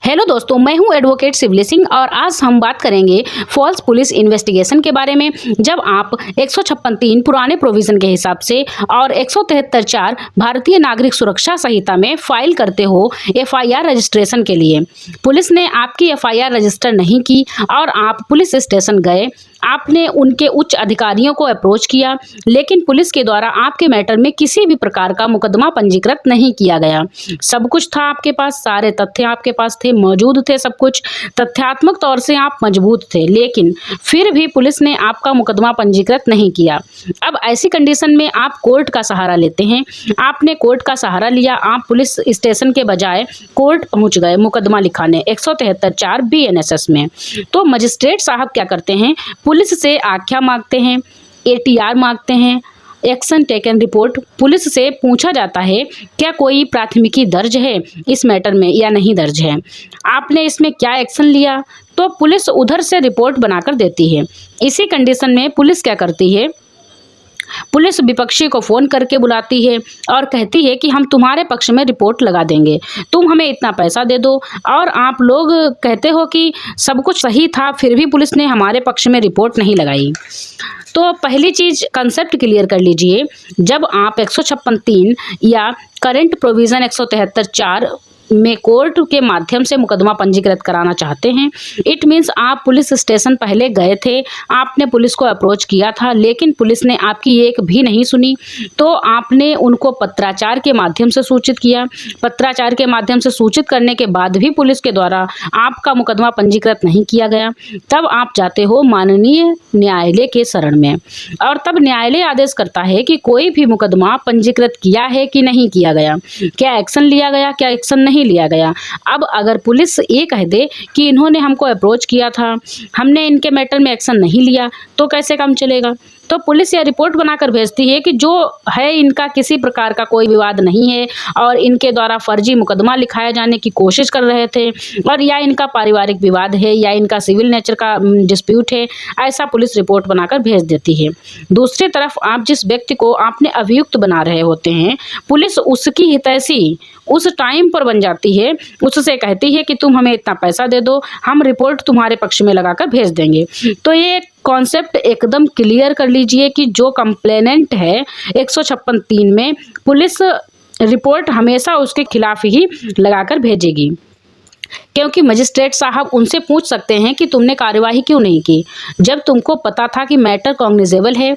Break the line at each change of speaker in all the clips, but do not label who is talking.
Hello दोस्तों, मैं हूं एडवोकेट शिवली सिंह और आज हम बात करेंगे फॉल्स पुलिस इन्वेस्टिगेशन के बारे में। जब आप 156(3) पुराने प्रोविजन के हिसाब से और 173(4) भारतीय नागरिक सुरक्षा संहिता में फाइल करते हो एफआईआर रजिस्ट्रेशन के लिए, पुलिस ने आपकी एफआईआर रजिस्टर नहीं की और आप पुलिस स्टेशन गए, आपने उनके उच्च अधिकारियों को अप्रोच किया, लेकिन पुलिस के द्वारा आपके मैटर में किसी भी प्रकार का मुकदमा पंजीकृत नहीं किया गया। सब कुछ था आपके पास, सारे तथ्य आपके पास थे, मौजूद थे, सब कुछ तथ्यात्मक तौर से आप मजबूत थे, लेकिन फिर भी पुलिस ने आपका मुकदमा पंजीकृत नहीं किया। अब ऐसी कंडीशन में आप कोर्ट का सहारा लेते हैं। आपने कोर्ट का सहारा लिया, आप पुलिस स्टेशन के बजाय कोर्ट पहुंच गए मुकदमा लिखाने 173(4) BNSS में। तो मजिस्ट्रेट साहब क्या करते हैं, पुलिस से आख्या मांगते हैं, ATR मांगते हैं, एक्शन टेकन रिपोर्ट। पुलिस से पूछा जाता है क्या कोई प्राथमिकी दर्ज है इस मैटर में या नहीं दर्ज है, आपने इसमें क्या एक्शन लिया, तो पुलिस उधर से रिपोर्ट बनाकर देती है। इसी कंडीशन में पुलिस क्या करती है, पुलिस विपक्षी को फ़ोन करके बुलाती है और कहती है कि हम तुम्हारे पक्ष में रिपोर्ट लगा देंगे, तुम हमें इतना पैसा दे दो। और आप लोग कहते हो कि सब कुछ सही था, फिर भी पुलिस ने हमारे पक्ष में रिपोर्ट नहीं लगाई। तो पहली चीज़ कंसेप्ट क्लियर कर लीजिए, जब आप 156(3) या करंट प्रोविज़न 173(4) में कोर्ट के माध्यम से मुकदमा पंजीकृत कराना चाहते हैं, इट मीन्स आप पुलिस स्टेशन पहले गए थे, आपने पुलिस को अप्रोच किया था, लेकिन पुलिस ने आपकी एक भी नहीं सुनी, तो आपने उनको पत्राचार के माध्यम से सूचित किया। पत्राचार के माध्यम से सूचित करने के बाद भी पुलिस के द्वारा आपका मुकदमा पंजीकृत नहीं किया गया, तब आप जाते हो माननीय न्यायालय के शरण में और तब न्यायालय आदेश करता है कि कोई भी मुकदमा पंजीकृत किया है कि नहीं किया गया, क्या एक्शन लिया गया, क्या एक्शन नहीं लिया गया। अब अगर पुलिस ये कह दे कि इन्होंने हमको अप्रोच किया था, हमने इनके मैटर में एक्शन नहीं लिया, तो कैसे काम चलेगा। तो पुलिस यह रिपोर्ट बनाकर भेजती है कि जो है इनका किसी प्रकार का कोई विवाद नहीं है और इनके द्वारा फर्जी मुकदमा लिखाया जाने की कोशिश कर रहे थे, और या इनका पारिवारिक विवाद है या इनका सिविल नेचर का डिस्प्यूट है, ऐसा पुलिस रिपोर्ट बनाकर भेज देती है। दूसरी तरफ आप जिस व्यक्ति को आपने अभियुक्त बना रहे होते हैं, पुलिस उसकी हितैषी उस टाइम पर बन जाती है, उससे कहती है कि तुम हमें इतना पैसा दे दो, हम रिपोर्ट तुम्हारे पक्ष में लगाकर भेज देंगे। तो ये कॉन्सेप्ट एकदम क्लियर कर लीजिए कि जो कंप्लेनेंट है 156(3) में, पुलिस रिपोर्ट हमेशा उसके खिलाफ ही लगाकर भेजेगी, क्योंकि मजिस्ट्रेट साहब उनसे पूछ सकते हैं कि तुमने कार्यवाही क्यों नहीं की जब तुमको पता था कि मैटर कॉग्निजेबल है।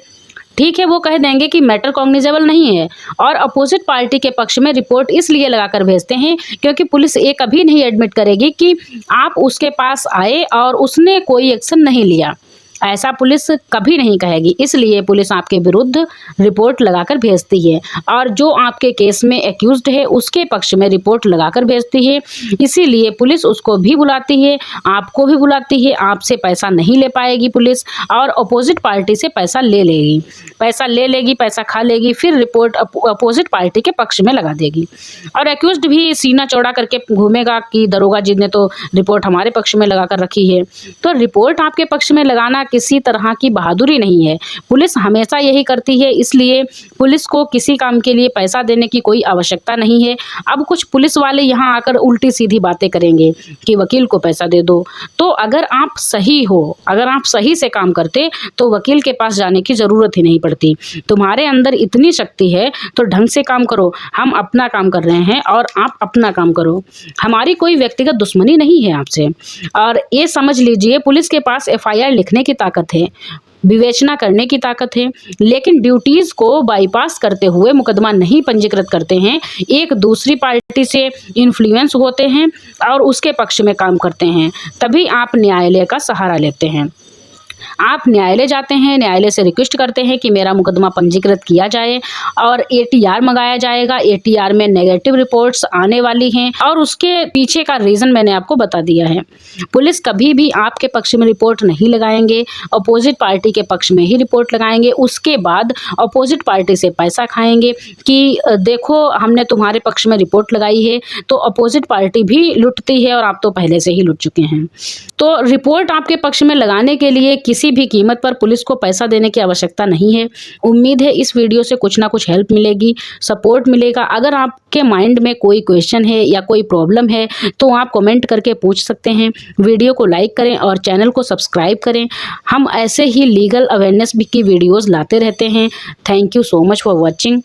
ठीक है, वो कह देंगे कि मैटर कॉग्निजेबल नहीं है और अपोजिट पार्टी के पक्ष में रिपोर्ट इसलिए लगाकर भेजते हैं क्योंकि पुलिस ये कभी नहीं एडमिट करेगी कि आप उसके पास आए और उसने कोई एक्शन नहीं लिया, ऐसा पुलिस कभी नहीं कहेगी। इसलिए पुलिस आपके विरुद्ध रिपोर्ट लगाकर भेजती है और जो आपके केस में एक्यूज्ड है उसके पक्ष में रिपोर्ट लगाकर भेजती है। इसीलिए पुलिस उसको भी बुलाती है, आपको भी बुलाती है। आपसे पैसा नहीं ले पाएगी पुलिस और अपोजिट पार्टी से पैसा ले लेगी, पैसा खा लेगी, फिर रिपोर्ट अपोजिट पार्टी के पक्ष में लगा देगी और एक्यूज्ड भी सीना चौड़ा करके घूमेगा कि दरोगा जी ने तो रिपोर्ट हमारे पक्ष में लगाकर रखी है। तो रिपोर्ट आपके पक्ष में लगाना किसी तरह की बहादुरी नहीं है, पुलिस हमेशा यही करती है। इसलिए पुलिस को किसी काम के लिए पैसा देने की कोई आवश्यकता नहीं है। अब कुछ पुलिस वाले यहाँ आकर उल्टी सीधी बातें करेंगे कि वकील को पैसा दे दो, तो अगर आप सही हो, अगर आप सही से काम करते तो वकील के पास जाने की ज़रूरत ही नहीं पड़ती। तुम्हारे अंदर इतनी शक्ति है तो ढंग से काम करो, हम अपना काम कर रहे हैं और आप अपना काम करो, हमारी कोई व्यक्तिगत दुश्मनी नहीं है आपसे। और ये समझ लीजिए, पुलिस के पास FIR लिखने की ताकत है, विवेचना करने की ताकत है, लेकिन ड्यूटीज़ को बाईपास करते हुए मुकदमा नहीं पंजीकृत करते हैं, एक दूसरी पार्टी से इन्फ्लुएंस होते हैं और उसके पक्ष में काम करते हैं, तभी आप न्यायालय का सहारा लेते हैं। आप न्यायालय जाते हैं, न्यायालय से रिक्वेस्ट करते हैं कि मेरा मुकदमा पंजीकृत किया जाए और ATR मंगाया जाएगा। ATR में नेगेटिव रिपोर्ट्स आने वाली हैं और उसके पीछे का रीज़न मैंने आपको बता दिया है। पुलिस कभी भी आपके पक्ष में रिपोर्ट नहीं लगाएंगे, अपोजिट पार्टी के पक्ष में ही रिपोर्ट लगाएंगे। उसके बाद अपोजिट पार्टी से पैसा खाएंगे कि देखो हमने तुम्हारे पक्ष में रिपोर्ट लगाई है, तो अपोजिट पार्टी भी लुटती है और आप तो पहले से ही लुट चुके हैं। तो रिपोर्ट आपके पक्ष में लगाने के लिए किसी भी कीमत पर पुलिस को पैसा देने की आवश्यकता नहीं है। उम्मीद है इस वीडियो से कुछ ना कुछ हेल्प मिलेगी, सपोर्ट मिलेगा। अगर आपके माइंड में कोई क्वेश्चन है या कोई प्रॉब्लम है तो आप कमेंट करके पूछ सकते हैं। वीडियो को लाइक करें और चैनल को सब्सक्राइब करें। हम ऐसे ही लीगल अवेयरनेस की वीडियोज़ लाते रहते हैं। Thank you so much for watching.